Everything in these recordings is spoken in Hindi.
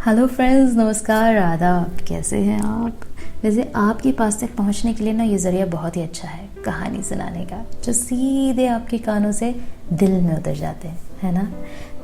हेलो फ्रेंड्स, नमस्कार, आदाब। कैसे हैं आप? वैसे आपके पास तक पहुंचने के लिए ना ये ज़रिया बहुत ही अच्छा है कहानी सुनाने का, जो सीधे आपके कानों से दिल में उतर जाते हैं, है ना।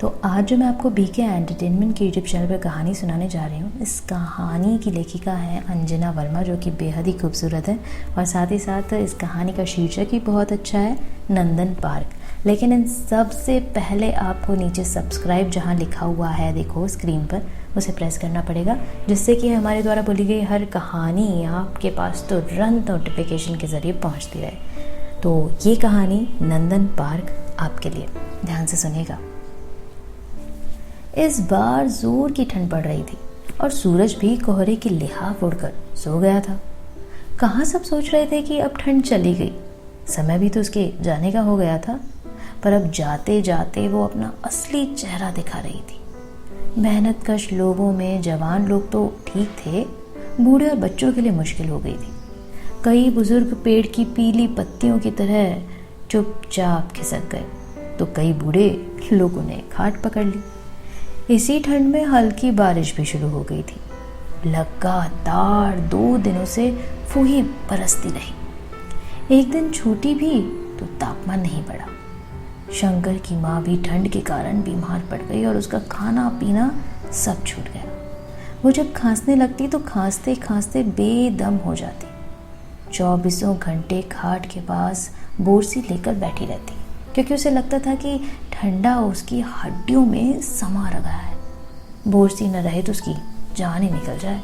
तो आज जो मैं आपको बीके एंटरटेनमेंट के यूट्यूब चैनल पर कहानी सुनाने जा रही हूँ, इस कहानी की लेखिका है अंजना वर्मा, जो कि बेहद ही खूबसूरत है। और साथ ही साथ इस कहानी का शीर्षक भी बहुत अच्छा है, नंदन पार्क। लेकिन इन सब से पहले आपको नीचे सब्सक्राइब जहाँ लिखा हुआ है, देखो स्क्रीन पर, उसे प्रेस करना पड़ेगा, जिससे कि हमारे द्वारा बोली गई हर कहानी आपके पास तुरंत नोटिफिकेशन के ज़रिए पहुंचती रहे। तो ये कहानी नंदन पार्क आपके लिए, ध्यान से सुनिएगा। इस बार जोर की ठंड पड़ रही थी और सूरज भी कोहरे की लिहाफ उड़कर सो गया था। कहाँ सब सोच रहे थे कि अब ठंड चली गई, समय भी तो उसके जाने का हो गया था। पर अब जाते जाते वो अपना असली चेहरा दिखा रही थी। मेहनतकश लोगों में जवान लोग तो ठीक थे, बूढ़े और बच्चों के लिए मुश्किल हो गई थी। कई बुजुर्ग पेड़ की पीली पत्तियों की तरह चुपचाप खिसक गए, तो कई बूढ़े लोगों ने खाट पकड़ ली। इसी ठंड में हल्की बारिश भी शुरू हो गई थी। लगातार 2 दिनों से फूही बरसती रही। एक दिन छूटी भी तो तापमान नहीं बढ़ा। शंकर की माँ भी ठंड के कारण बीमार पड़ गई और उसका खाना पीना सब छूट गया। वो जब खांसने लगती तो खांसते खांसते बेदम हो जाती। 24 घंटे खाट के पास बोरसी लेकर बैठी रहती, क्योंकि उसे लगता था कि ठंडा उसकी हड्डियों में समा रहा है। बोरसी न रहे तो उसकी जान ही निकल जाए।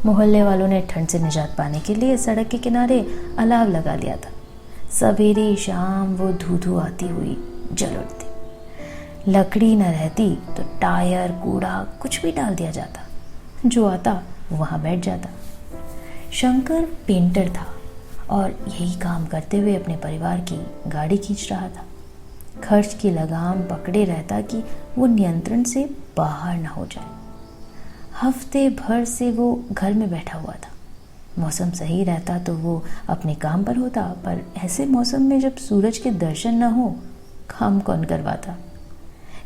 मोहल्ले वालों ने ठंड से निजात पाने के लिए सड़क के किनारे अलाव लगा दिया था। सवेरे शाम वो धू आती हुई जल उठती। लकड़ी न रहती तो टायर कूड़ा कुछ भी डाल दिया जाता, जो आता वहाँ बैठ जाता। शंकर पेंटर था और यही काम करते हुए अपने परिवार की गाड़ी खींच रहा था। खर्च की लगाम पकड़े रहता कि वो नियंत्रण से बाहर न हो जाए। हफ्ते भर से वो घर में बैठा हुआ था। मौसम सही रहता तो वो अपने काम पर होता, पर ऐसे मौसम में जब सूरज के दर्शन न हो, काम कौन करवाता।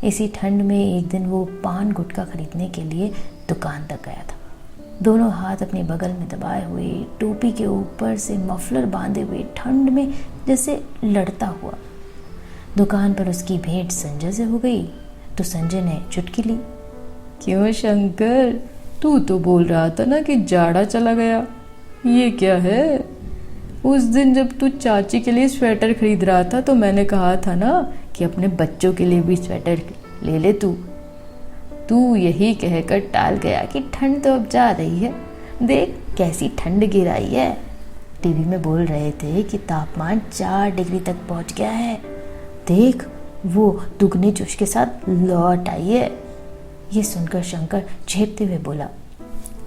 इसी ठंड में एक दिन वो पान गुटखा खरीदने के लिए दुकान तक गया था। दोनों हाथ अपने बगल में दबाए हुए, टोपी के ऊपर से मफलर बांधे हुए, ठंड में जैसे लड़ता हुआ। दुकान पर उसकी भेंट संजय से हो गई तो संजय ने चुटकी ली। क्यों शंकर, तू तो बोल रहा था ना कि जाड़ा चला गया, ये क्या है? उस दिन जब तू चाची के लिए स्वेटर खरीद रहा था तो मैंने कहा था ना कि अपने बच्चों के लिए भी स्वेटर ले ले। तू यही कहकर टाल गया कि ठंड तो अब जा रही है, देख कैसी ठंड गिर आई है। टीवी में बोल रहे थे कि तापमान 4 डिग्री तक पहुंच गया है, देख वो दुगने जोश के साथ लौट आई है। ये सुनकर शंकर झेपते हुए बोला,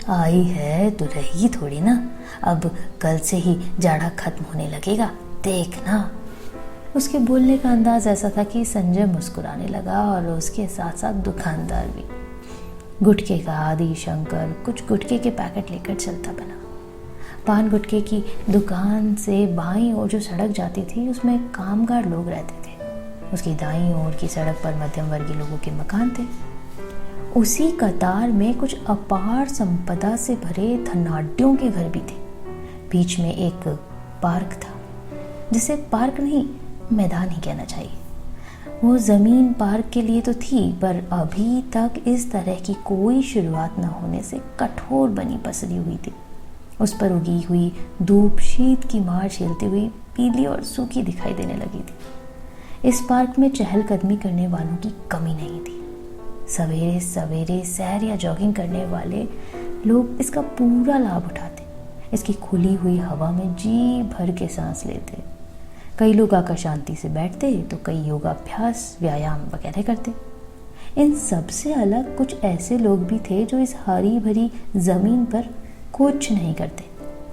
आई है तो रही थोड़ी ना, अब कल से ही जाड़ा खत्म होने लगेगा, देखना। उसके बोलने का अंदाज ऐसा था कि संजय मुस्कुराने लगा और उसके साथ साथ दुकानदार भी। गुटखे का आदि शंकर कुछ गुटखे के पैकेट लेकर चलता बना। पान गुटखे की दुकान से बाईं ओर जो सड़क जाती थी, उसमें कामगार लोग रहते थे। उसकी दाईं ओर की सड़क पर मध्यम वर्गीय लोगों के मकान थे। उसी कतार में कुछ अपार संपदा से भरे धनाढ्यों के घर भी थे। बीच में एक पार्क था, जिसे पार्क नहीं मैदान ही कहना चाहिए। वो जमीन पार्क के लिए तो थी, पर अभी तक इस तरह की कोई शुरुआत न होने से कठोर बनी पसरी हुई थी। उस पर उगी हुई धूप शीत की मार झेलती हुई पीली और सूखी दिखाई देने लगी थी। इस पार्क में चहलकदमी करने वालों की कमी नहीं थी। सवेरे सवेरे सैर या जॉगिंग करने वाले लोग इसका पूरा लाभ उठाते, इसकी खुली हुई हवा में जी भर के सांस लेते। कई लोग आकर शांति से बैठते तो कई योगाभ्यास व्यायाम वगैरह करते। इन सब से अलग कुछ ऐसे लोग भी थे जो इस हरी भरी जमीन पर कुछ नहीं करते,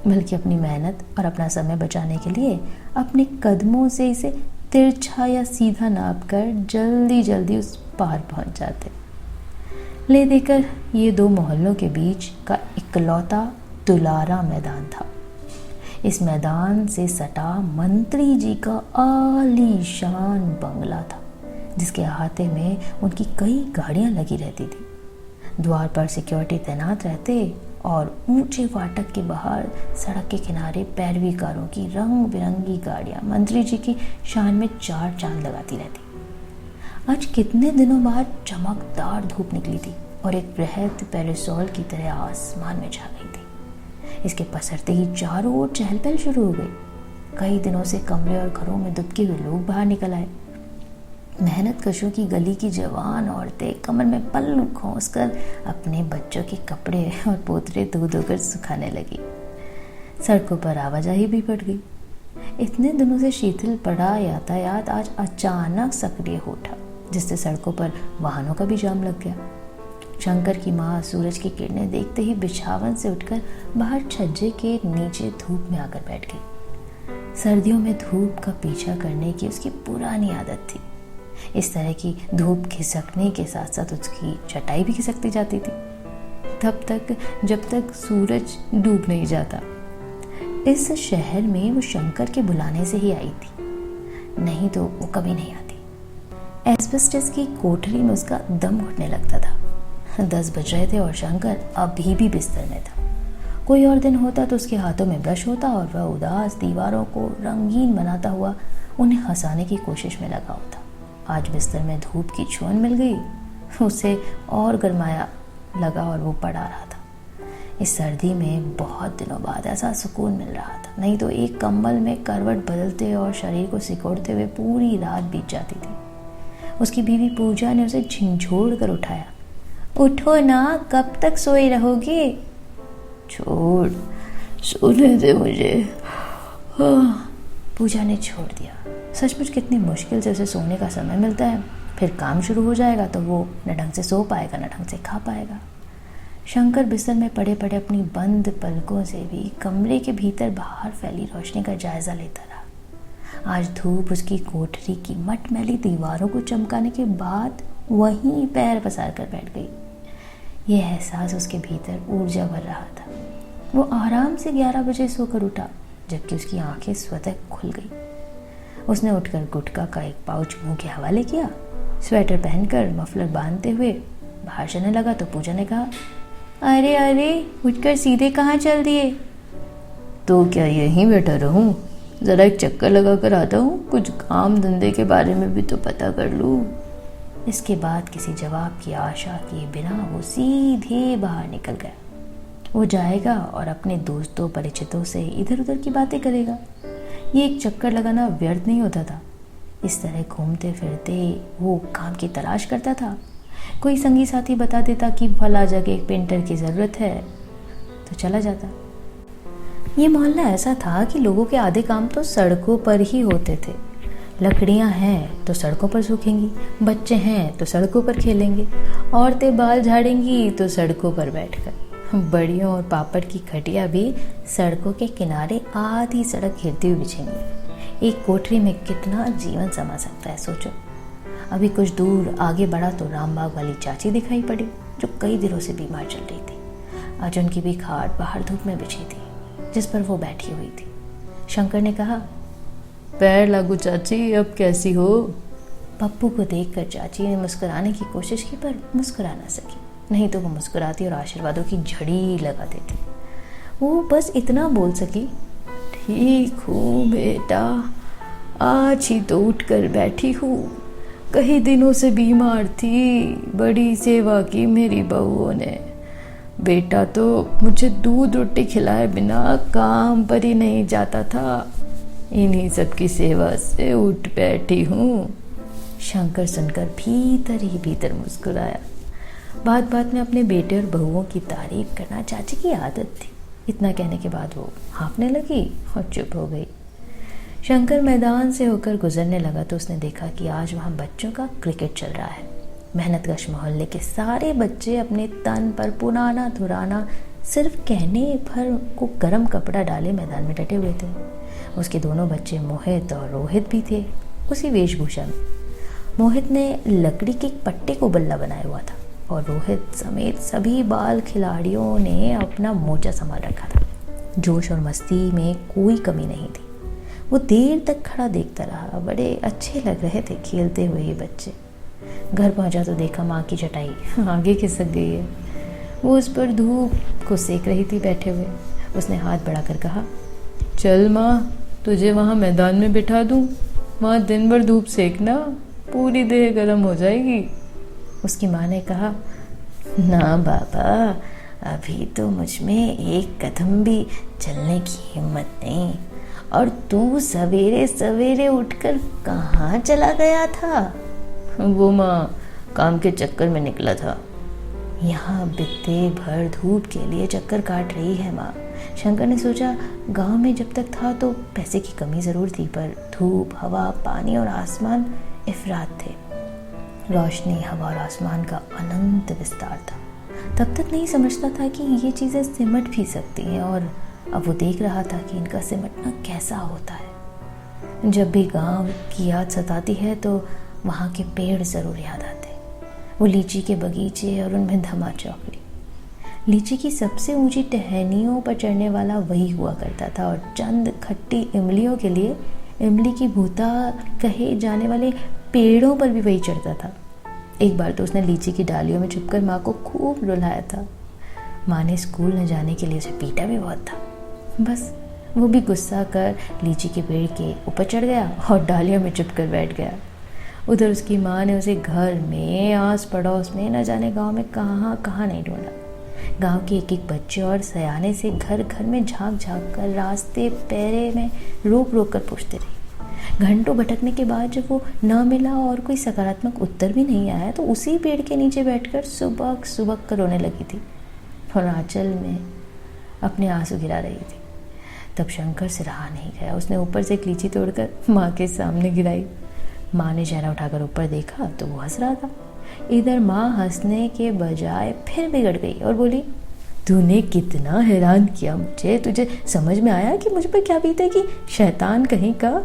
बल्कि अपनी मेहनत और अपना समय बचाने के लिए अपने कदमों से इसे तिरछा या सीधा नाप कर जल्दी जल्दी उस पार पहुंच जाते। ले देकर ये 2 मोहल्लों के बीच का इकलौता दुलारा मैदान था। इस मैदान से सटा मंत्री जी का आलीशान बंगला था, जिसके अहाते में उनकी कई गाड़ियां लगी रहती थी। द्वार पर सिक्योरिटी तैनात रहते और ऊंचे फाटक के बाहर सड़क के किनारे पैरवी कारों की रंग बिरंगी गाड़ियां मंत्री जी की शान में चार चांद लगाती रहती। आज कितने दिनों बाद चमकदार धूप निकली थी और एक वृहद पैरासोल की तरह आसमान में छा गई थी। इसके पसरते ही चारों ओर चहल पहल शुरू हो गई। कई दिनों से कमरे और घरों में दुबके हुए लोग बाहर निकल आए। मेहनत कशों की गली की जवान औरतें कमर में पल्लू खोस कर अपने बच्चों के कपड़े और पोतरे धो धोकर सुखाने लगी। सड़कों पर आवाजाही भी बढ़ गई। इतने दिनों से शिथिल पड़ा यातायात आज अचानक सक्रिय हो उठा, जिससे सड़कों पर वाहनों का भी जाम लग गया। शंकर की माँ सूरज की किरणें देखते ही बिछावन से उठकर बाहर छज्जे के नीचे धूप में आकर बैठ गई। सर्दियों में धूप का पीछा करने की उसकी पुरानी आदत थी। इस तरह की धूप खिसकने के साथ साथ उसकी चटाई भी खिसकती जाती थी, तब तक जब तक सूरज डूब नहीं जाता। इस शहर में वो शंकर के बुलाने से ही आई थी, नहीं तो वो कभी नहीं आती। एस्बेस्टस की कोठरी में उसका दम घुटने लगता था। 10 बज रहे थे और शंकर अभी भी बिस्तर में था। कोई और दिन होता तो उसके हाथों में ब्रश होता और वह उदास दीवारों को रंगीन बनाता हुआ उन्हें हंसाने की कोशिश में लगा होता। आज बिस्तर में धूप की छुअन मिल गई, उसे और गरमाया लगा और वो पड़ा रहा था। इस सर्दी में बहुत दिनों बाद ऐसा सुकून मिल रहा था, नहीं तो एक कंबल में करवट बदलते और शरीर को सिकोड़ते हुए पूरी रात बीत जाती थी। उसकी बीवी पूजा ने उसे झिंझोड़ कर उठाया। उठो ना, कब तक सोई रहोगे? छोड़, सोने दे मुझे। पूजा ने छोड़ दिया। सचमुच कितनी मुश्किल से उसे सोने का समय मिलता है। फिर काम शुरू हो जाएगा तो वो न ढंग से सो पाएगा न ढंग से खा पाएगा। शंकर बिस्तर में पड़े पड़े अपनी बंद पलकों से भी कमरे के भीतर बाहर फैली रोशनी का जायजा लेता रहा। आज धूप उसकी कोठरी की मटमैली दीवारों को चमकाने के बाद वहीं पैर पसार कर बैठ गई। यह एहसास उसके भीतर ऊर्जा भर रहा था। वो आराम से 11 बजे सोकर उठा, जबकि उसकी आंखें स्वतः खुल गई। उसने उठकर गुटखा का एक पाउच मुंह के हवाले किया, स्वेटर पहनकर मफलर बांधते हुए बाहर चलने लगा तो पूजा ने कहा, अरे अरे, उठकर सीधे कहाँ चल दिए? तो क्या यहीं बैठा रहूं? जरा एक चक्कर लगा कर आता हूँ, कुछ काम धंधे के बारे में भी तो पता कर लूँ। इसके बाद किसी जवाब की आशा किए बिना वो सीधे बाहर निकल गया। वो जाएगा और अपने दोस्तों परिचितों से इधर उधर की बातें करेगा। ये एक चक्कर लगाना व्यर्थ नहीं होता था। इस तरह घूमते फिरते वो काम की तलाश करता था। कोई संगी साथी बता देता कि फला जगह एक पेंटर की ज़रूरत है तो चला जाता। ये मोहल्ला ऐसा था कि लोगों के आधे काम तो सड़कों पर ही होते थे। लकड़ियां हैं तो सड़कों पर सूखेंगी, बच्चे हैं तो सड़कों पर खेलेंगे, औरतें बाल झाड़ेंगी तो सड़कों पर बैठकर, बड़ियों और पापड़ की खटिया भी सड़कों के किनारे आधी सड़क घेरती हुई बिछेंगी। एक कोठरी में कितना जीवन समा सकता है, सोचो। अभी कुछ दूर आगे बढ़ा तो रामबाग वाली चाची दिखाई पड़ी, जो कई दिनों से बीमार चल रही थी। आज उनकी भी खाट बाहर धूप में बिछी थी, जिस पर वो बैठी हुई थी। शंकर ने कहा, पैर लागू चाची, अब कैसी हो? पप्पू को देखकर चाची ने मुस्कुराने की कोशिश की, पर मुस्कुरा ना सकी। नहीं तो वो मुस्कुराती और आशीर्वादों की झड़ी लगा देती। वो बस इतना बोल सकी, ठीक हूँ बेटा, आज ही तो उठकर बैठी हूँ। कई दिनों से बीमार थी, बड़ी सेवा की मेरी बहुओं ने। बेटा तो मुझे दूध रोटी खिलाए बिना काम पर ही नहीं जाता था। इन्हीं सबकी सेवा से उठ बैठी हूँ। शंकर सुनकर भीतर ही भीतर मुस्कुराया। बात बात में अपने बेटे और बहुओं की तारीफ करना चाची की आदत थी। इतना कहने के बाद वो हाँफने लगी और चुप हो गई। शंकर मैदान से होकर गुजरने लगा तो उसने देखा कि आज वहाँ बच्चों का क्रिकेट चल रहा है। मेहनतकश मोहल्ले के सारे बच्चे अपने तन पर पुराना धुराना सिर्फ कहने भर को गर्म कपड़ा डाले मैदान में डटे हुए थे। उसके दोनों बच्चे मोहित और रोहित भी थे, उसी वेशभूषा में। मोहित ने लकड़ी के पट्टे को बल्ला बनाया हुआ था और रोहित समेत सभी बाल खिलाड़ियों ने अपना मोर्चा संभाल रखा था। जोश और मस्ती में कोई कमी नहीं थी। वो देर तक खड़ा देखता रहा। बड़े अच्छे लग रहे थे खेलते हुए ये बच्चे। घर पहुंचा तो देखा माँ की चटाई आगे खिसक गई है। वो उस पर धूप को सेक रही थी बैठे हुए। उसने हाथ बढ़ाकर कहा, चल माँ, तुझे वहाँ मैदान में बिठा दूँ, वहाँ दिन भर धूप सेकना, पूरी देह गर्म हो जाएगी। उसकी माँ ने कहा, ना बाबा, अभी तो मुझ में एक कदम भी चलने की हिम्मत नहीं। और तू सवेरे सवेरे उठकर कहाँ चला गया था? वो माँ, काम के चक्कर में निकला था। यहाँ बित्ते भर धूप के लिए चक्कर काट रही है माँ। शंकर ने सोचा, गांव में जब तक था तो पैसे की कमी ज़रूर थी, पर धूप, हवा, पानी और आसमान इफरात थे। रोशनी, हवा और आसमान का अनंत विस्तार था। तब तक नहीं समझता था कि ये चीज़ें सिमट भी सकती हैं, और अब वो देख रहा था कि इनका सिमटना कैसा होता है। जब भी गांव की याद सताती है तो वहाँ के पेड़ ज़रूर याद आते, वो लीची के बगीचे और उनमें धमा चौकड़ी। लीची की सबसे ऊंची टहनियों पर चढ़ने वाला वही हुआ करता था, और चंद खट्टी इमलियों के लिए इमली की भूता कहे जाने वाले पेड़ों पर भी वही चढ़ता था। एक बार तो उसने लीची की डालियों में छुपकर माँ को खूब रुलाया था। माँ ने स्कूल न जाने के लिए उसे पीटा भी बहुत था। बस वो भी गुस्सा कर लीची के पेड़ के ऊपर चढ़ गया और डालियों में छुपकर बैठ गया। उधर उसकी माँ ने उसे घर में, आस पड़ोस में, न जाने गांव में कहाँ कहाँ नहीं ढूंढा। गांव के एक एक बच्चे और सयाने से घर घर में झांक झांक कर, रास्ते पैरे में रोक रोक कर पूछते रहे। घंटों भटकने के बाद जब वो न मिला और कोई सकारात्मक उत्तर भी नहीं आया, तो उसी पेड़ के नीचे बैठकर सुबक सुबक कर रोने लगी थी और आंचल में अपने आंसू गिरा रही थी। तब शंकर से रहा नहीं गया। उसने ऊपर से एक लीची तोड़कर माँ के सामने गिराई। माँ ने चेहरा उठाकर ऊपर देखा तो वो हंस रहा था। इधर माँ हंसने के बजाय फिर बिगड़ गई और बोली, तूने कितना हैरान किया मुझे, तुझे समझ में आया कि मुझ पर क्या बीते कि शैतान कहीं का।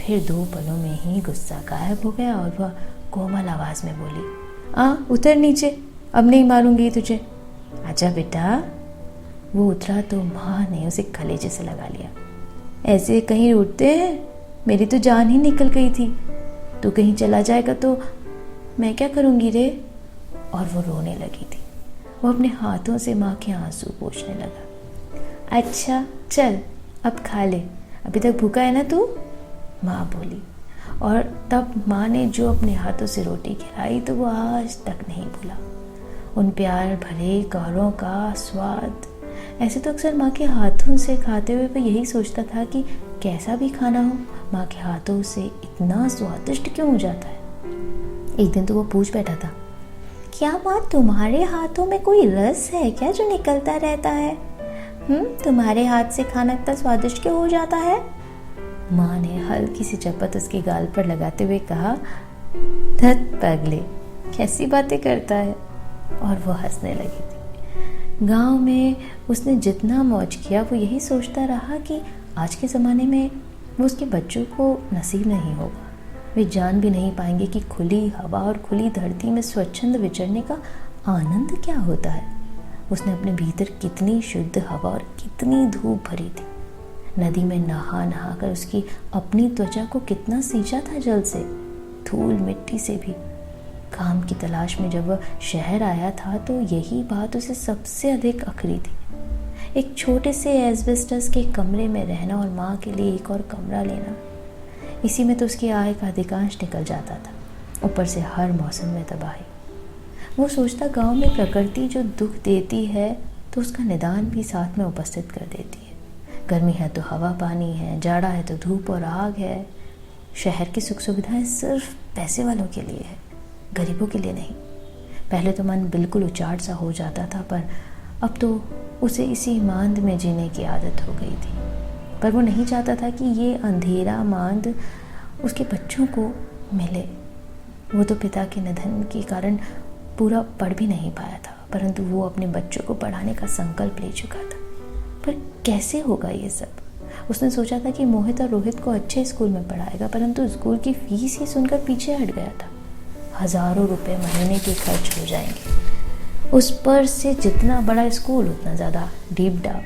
फिर 2 पलों में ही गुस्सा गायब हो गया और वह कोमल आवाज में बोली, उतर नीचे, अब नहीं मारूंगी तुझे, आजा बेटा। वो उतरा तो माँ ने उसे कलेजे से लगा लिया। ऐसे कहीं उठते हैं, मेरी तो जान ही निकल गई थी, तू कहीं चला जाएगा तो मैं क्या करूंगी रे। और वो रोने लगी थी। वो अपने हाथों से माँ के आंसू पोंछने लगा। अच्छा चल अब खा ले, अभी तक भूखा है ना तू, माँ बोली। और तब माँ ने जो अपने हाथों से रोटी खिलाई तो वो आज तक नहीं भूला। उन प्यार भरे कौरों का स्वाद। ऐसे तो अक्सर माँ के हाथों से खाते हुए वो यही सोचता था कि कैसा भी खाना हो, माँ के हाथों से इतना स्वादिष्ट क्यों हो जाता है। एक दिन तो वो पूछ बैठा था, क्या माँ तुम्हारे हाथों में कोई रस है क्या जो निकलता रहता है? तुम्हारे हाथ से खाना इतना स्वादिष्ट क्यों हो जाता है? माँ ने हल्की सी चपत उसकी गाल पर लगाते हुए कहा, धत पगले, कैसी बातें करता है। और वो हंसने लगी थी। गांव में उसने जितना मौज किया वो यही सोचता रहा कि आज के ज़माने में वो उसके बच्चों को नसीब नहीं होगा। वे जान भी नहीं पाएंगे कि खुली हवा और खुली धरती में स्वच्छंद विचरने का आनंद क्या होता है। उसने अपने भीतर कितनी शुद्ध हवा और कितनी धूप भरी थी। नदी में नहा नहा कर उसकी अपनी त्वचा को कितना सींचा था जल से, धूल मिट्टी से भी। काम की तलाश में जब वह शहर आया था तो यही बात उसे सबसे अधिक अखरी थी। एक छोटे से एस्बेस्टस के कमरे में रहना और माँ के लिए एक और कमरा लेना, इसी में तो उसकी आय का अधिकांश निकल जाता था। ऊपर से हर मौसम में तबाही। वो सोचता गांव में प्रकृति जो दुख देती है तो उसका निदान भी साथ में उपस्थित कर देती है। गर्मी है तो हवा पानी है, जाड़ा है तो धूप और आग है। शहर की सुख सुविधाएं सिर्फ पैसे वालों के लिए है, गरीबों के लिए नहीं। पहले तो मन बिल्कुल उचाट सा हो जाता था, पर अब तो उसे इसी मांद में जीने की आदत हो गई थी। पर वो नहीं चाहता था कि ये अंधेरा मांद उसके बच्चों को मिले। वो तो पिता के निधन के कारण पूरा पढ़ भी नहीं पाया था, परंतु वो अपने बच्चों को पढ़ाने का संकल्प ले चुका था। पर कैसे होगा ये सब? उसने सोचा था कि मोहित और रोहित को अच्छे स्कूल में पढ़ाएगा, परंतु स्कूल की फीस ही सुनकर पीछे हट गया था। हज़ारों रुपए महीने के खर्च हो जाएंगे। उस पर से जितना बड़ा स्कूल उतना ज़्यादा डीप डाउन,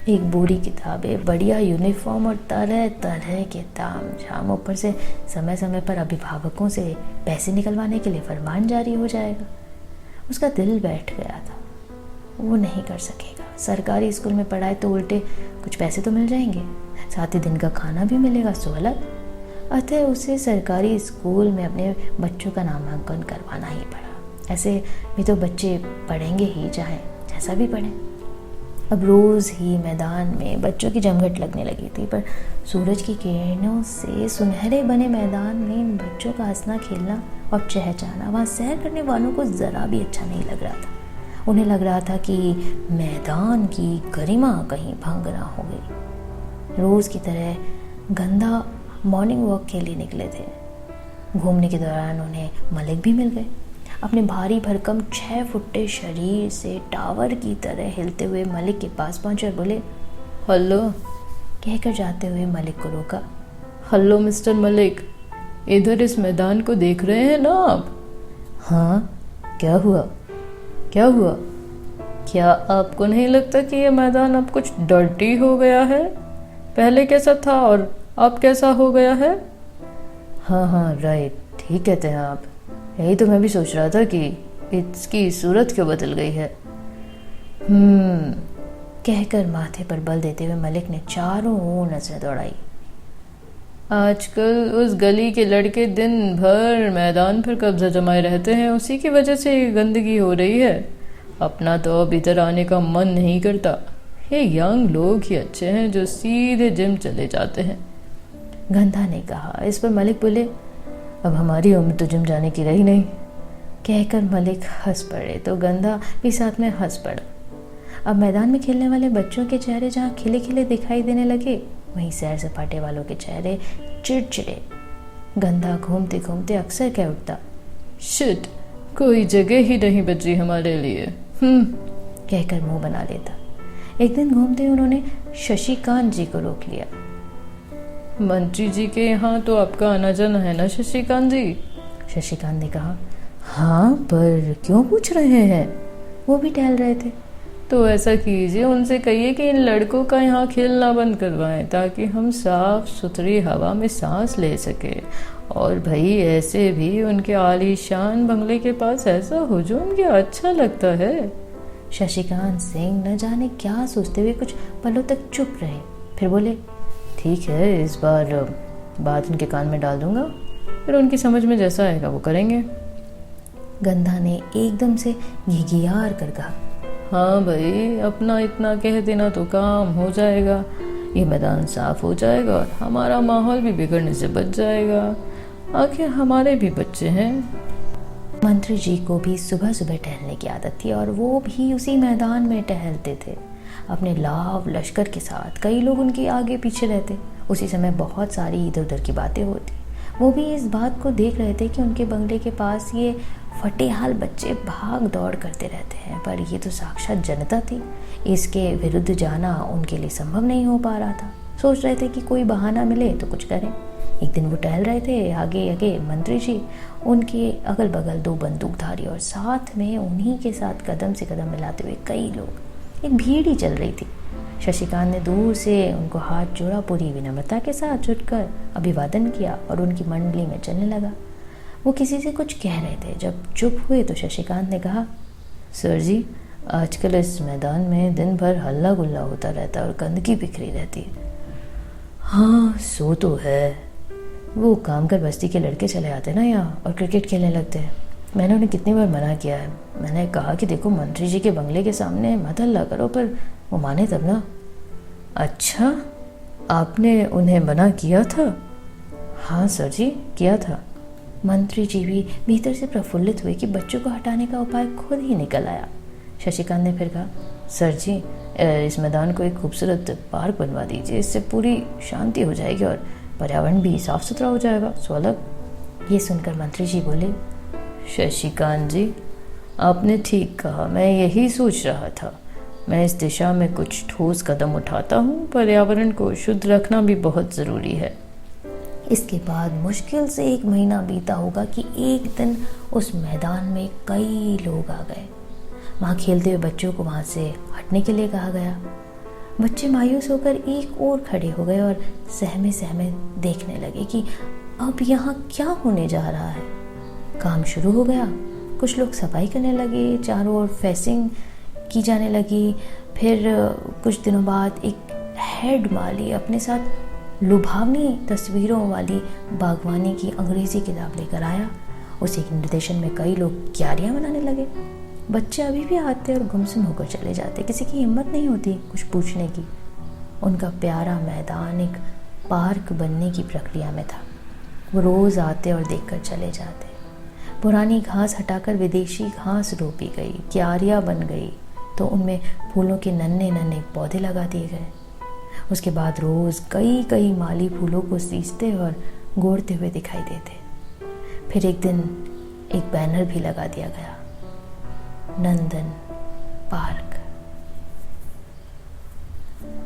एक बोरी किताबें, बढ़िया यूनिफॉर्म और तरह तरह के ताम झाम। ऊपर से समय समय पर अभिभावकों से पैसे निकलवाने के लिए फरमान जारी हो जाएगा। उसका दिल बैठ गया था। वो नहीं कर सकेगा। सरकारी स्कूल में पढ़ाए तो उल्टे कुछ पैसे तो मिल जाएंगे, साथ ही दिन का खाना भी मिलेगा, सो अलग। अतः उसे सरकारी स्कूल में अपने बच्चों का नामांकन करवाना ही पड़ा। ऐसे भी तो बच्चे पढ़ेंगे ही, चाहे जैसा भी पढ़ें। अब रोज़ ही मैदान में बच्चों की जमघट लगने लगी थी, पर सूरज की किरणों से सुनहरे बने मैदान में इन बच्चों का हंसना खेलना और चहचहाना वहाँ सैर करने वालों को ज़रा भी अच्छा नहीं लग रहा था। उन्हें लग रहा था कि मैदान की गरिमा कहीं भंग ना हो गई। रोज़ की तरह गंधा मॉर्निंग वॉक के लिए निकले थे। घूमने के दौरान उन्हें मलिक भी मिल गए। अपने भारी भरकम 6 फुट्टे शरीर से टावर की तरह हिलते हुए मलिक के पास पहुंचे और बोले, हेलो कहकर जाते हुए मलिक को रोका। हेलो मिस्टर मलिक, इधर इस मैदान को देख रहे हैं ना आप? हाँ, क्या हुआ? क्या हुआ? क्या आपको नहीं लगता कि ये मैदान अब कुछ डर्टी हो गया है? पहले कैसा था और अब कैसा हो गया है? हाँ राइट, ठीक कहते हैं आप। यही तो मैं भी सोच रहा था कि इसकी सूरत क्यों बदल गई है। कहकर माथे पर बल देते हुए मलिक ने चारों ओर नजर दौड़ाई। आजकल उस गली के लड़के दिन भर मैदान पर कब्जा जमाए रहते हैं, उसी की वजह से गंदगी हो रही है। अपना तो अब इधर आने का मन नहीं करता। ये यंग लोग ही अच्छे हैं जो सीधे जिम चले जाते हैं, गंधा ने कहा। इस पर मलिक बोले, अब हमारी उम्र तो जिम जाने की रही नहीं। कहकर मलिक हंस पड़े तो गंधा भी साथ में हंस पड़ा। अब मैदान में खेलने वाले बच्चों के चेहरे जहाँ खिले खिले दिखाई देने लगे, वहीं सैर सपाटे वालों के चेहरे चिड़चिड़े। गंधा घूमते घूमते अक्सर कह उठता, शिट, कोई जगह ही नहीं बची हमारे लिए। कहकर मुंह बना लेता। एक दिन घूमते उन्होंने शशिकांत जी को रोक लिया। मंत्री जी के यहाँ तो आपका आना जाना है ना शशिकांत जी? शशिकांत ने कहा। हाँ, पर क्यों पूछ रहे हैं? वो भी टहल रहे थे। तो ऐसा कीजिए, उनसे कहिए कि इन लड़कों का यहाँ खेलना बंद करवाएं, ताकि हम साफ सुथरी हवा में सांस ले सके। और भाई, ऐसे भी उनके आलीशान बंगले के पास ऐसा हो जो उनके अच्छा लगता है। शशिकांत सिंह न जाने क्या सोचते हुए कुछ पलों तक चुप रहे, फिर बोले, ठीक है, इस बार बात उनके कान में डाल दूंगा, फिर उनकी समझ में जैसा आएगा वो करेंगे। गंधा ने एकदम से घिघियार कर कहा, हाँ भाई, अपना इतना कह देना तो काम हो जाएगा। ये मैदान साफ हो जाएगा और हमारा माहौल भी बिगड़ने से बच जाएगा। आखिर हमारे भी बच्चे हैं। मंत्री जी को भी सुबह सुबह टहलने की आदत थी और वो भी उसी मैदान में टहलते थे अपने लाव लश्कर के साथ। कई लोग उनके आगे पीछे रहते। उसी समय बहुत सारी इधर उधर की बातें होती। वो भी इस बात को देख रहे थे कि उनके बंगले के पास ये फटेहाल बच्चे भाग दौड़ करते रहते हैं, पर ये तो साक्षात जनता थी। इसके विरुद्ध जाना उनके लिए संभव नहीं हो पा रहा था। सोच रहे थे कि कोई बहाना मिले तो कुछ करें। एक दिन वो टहल रहे थे, आगे आगे मंत्री जी, उनके अगल बगल 2 बंदूकधारी और साथ में उन्हीं के साथ कदम से कदम मिलाते हुए कई लोग। एक भीड़ ही चल रही थी। शशिकांत ने दूर से उनको हाथ जोड़ा, पूरी विनम्रता के साथ झुककर अभिवादन किया और उनकी मंडली में चलने लगा। वो किसी से कुछ कह रहे थे। जब चुप हुए तो शशिकांत ने कहा, सर जी, आजकल इस मैदान में दिन भर हल्ला गुल्ला होता रहता है और गंदगी बिखरी रहती है। हाँ, सो तो है। वो काम कर बस्ती के लड़के चले आते ना यहाँ और क्रिकेट खेलने लगते हैं। मैंने उन्हें कितनी बार मना किया है। मैंने कहा कि देखो, मंत्री जी के बंगले के सामने मत हल्ला करो, पर वो माने तब ना। अच्छा, आपने उन्हें मना किया था? हाँ सर जी, किया था। मंत्री जी भी भीतर से प्रफुल्लित हुए कि बच्चों को हटाने का उपाय खुद ही निकल आया। शशिकांत ने फिर कहा, सर जी, इस मैदान को एक खूबसूरत पार्क बनवा दीजिए। इससे पूरी शांति हो जाएगी और पर्यावरण भी साफ सुथरा हो जाएगा, सो अलग। ये सुनकर मंत्री जी बोले, शशिकांत जी, आपने ठीक कहा, मैं यही सोच रहा था। मैं इस दिशा में कुछ ठोस कदम उठाता हूँ। पर्यावरण को शुद्ध रखना भी बहुत ज़रूरी है। इसके बाद मुश्किल से 1 महीना बीता होगा कि एक दिन उस मैदान में कई लोग आ गए। वहाँ खेलते हुए बच्चों को वहाँ से हटने के लिए कहा गया। बच्चे मायूस होकर एक ओर खड़े हो गए और सहमे सहमे देखने लगे कि अब यहाँ क्या होने जा रहा है। काम शुरू हो गया। कुछ लोग सफाई करने लगे। चारों ओर फेंसिंग की जाने लगी। फिर कुछ दिनों बाद एक हेड माली अपने साथ लुभावनी तस्वीरों वाली बागवानी की अंग्रेज़ी किताब लेकर आया। उसी के निर्देशन में कई लोग क्यारियाँ बनाने लगे। बच्चे अभी भी आते और गुमसुम होकर चले जाते, किसी की हिम्मत नहीं होती कुछ पूछने की। उनका प्यारा मैदान एक पार्क बनने की प्रक्रिया में था। वो रोज़ आते और देखकर चले जाते। पुरानी घास हटाकर विदेशी घास रोपी गई, क्यारियाँ बन गई, तो उनमें फूलों के नन्हे नन्हे पौधे लगा दिए गए। उसके बाद रोज़ कई कई माली फूलों को सींचते और गोड़ते हुए दिखाई देते। फिर एक दिन एक बैनर भी लगा दिया गया, नंदन पार्क।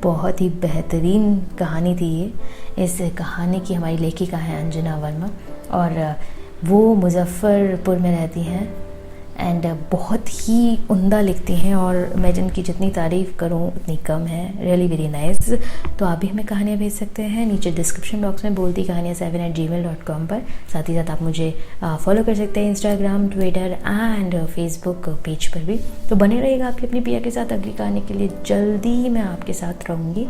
बहुत ही बेहतरीन कहानी थी ये। इस कहानी की हमारी लेखिका है अंजना वर्मा और वो मुजफ्फरपुर में रहती हैं एंड बहुत ही उम्दा लिखती हैं और मैं जिनकी जितनी तारीफ़ करूं उतनी कम है। Really very nice. तो आप भी हमें कहानियाँ भेज सकते हैं नीचे डिस्क्रिप्शन बॉक्स में बोलती कहानियाँ 7@gmail.com पर। साथ ही साथ आप मुझे फॉलो कर सकते हैं Instagram, Twitter and Facebook page पर भी। तो बने रहिएगा आपकी अपनी पिया के साथ। अगली कहानी के लिए जल्दी मैं आपके साथ रहूँगी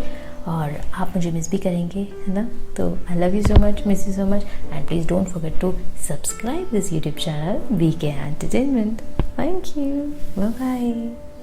और आप मुझे मिस भी करेंगे, है ना। तो I love you so much, miss you so much and please don't forget to subscribe this YouTube channel VK entertainment. Thank you, bye bye.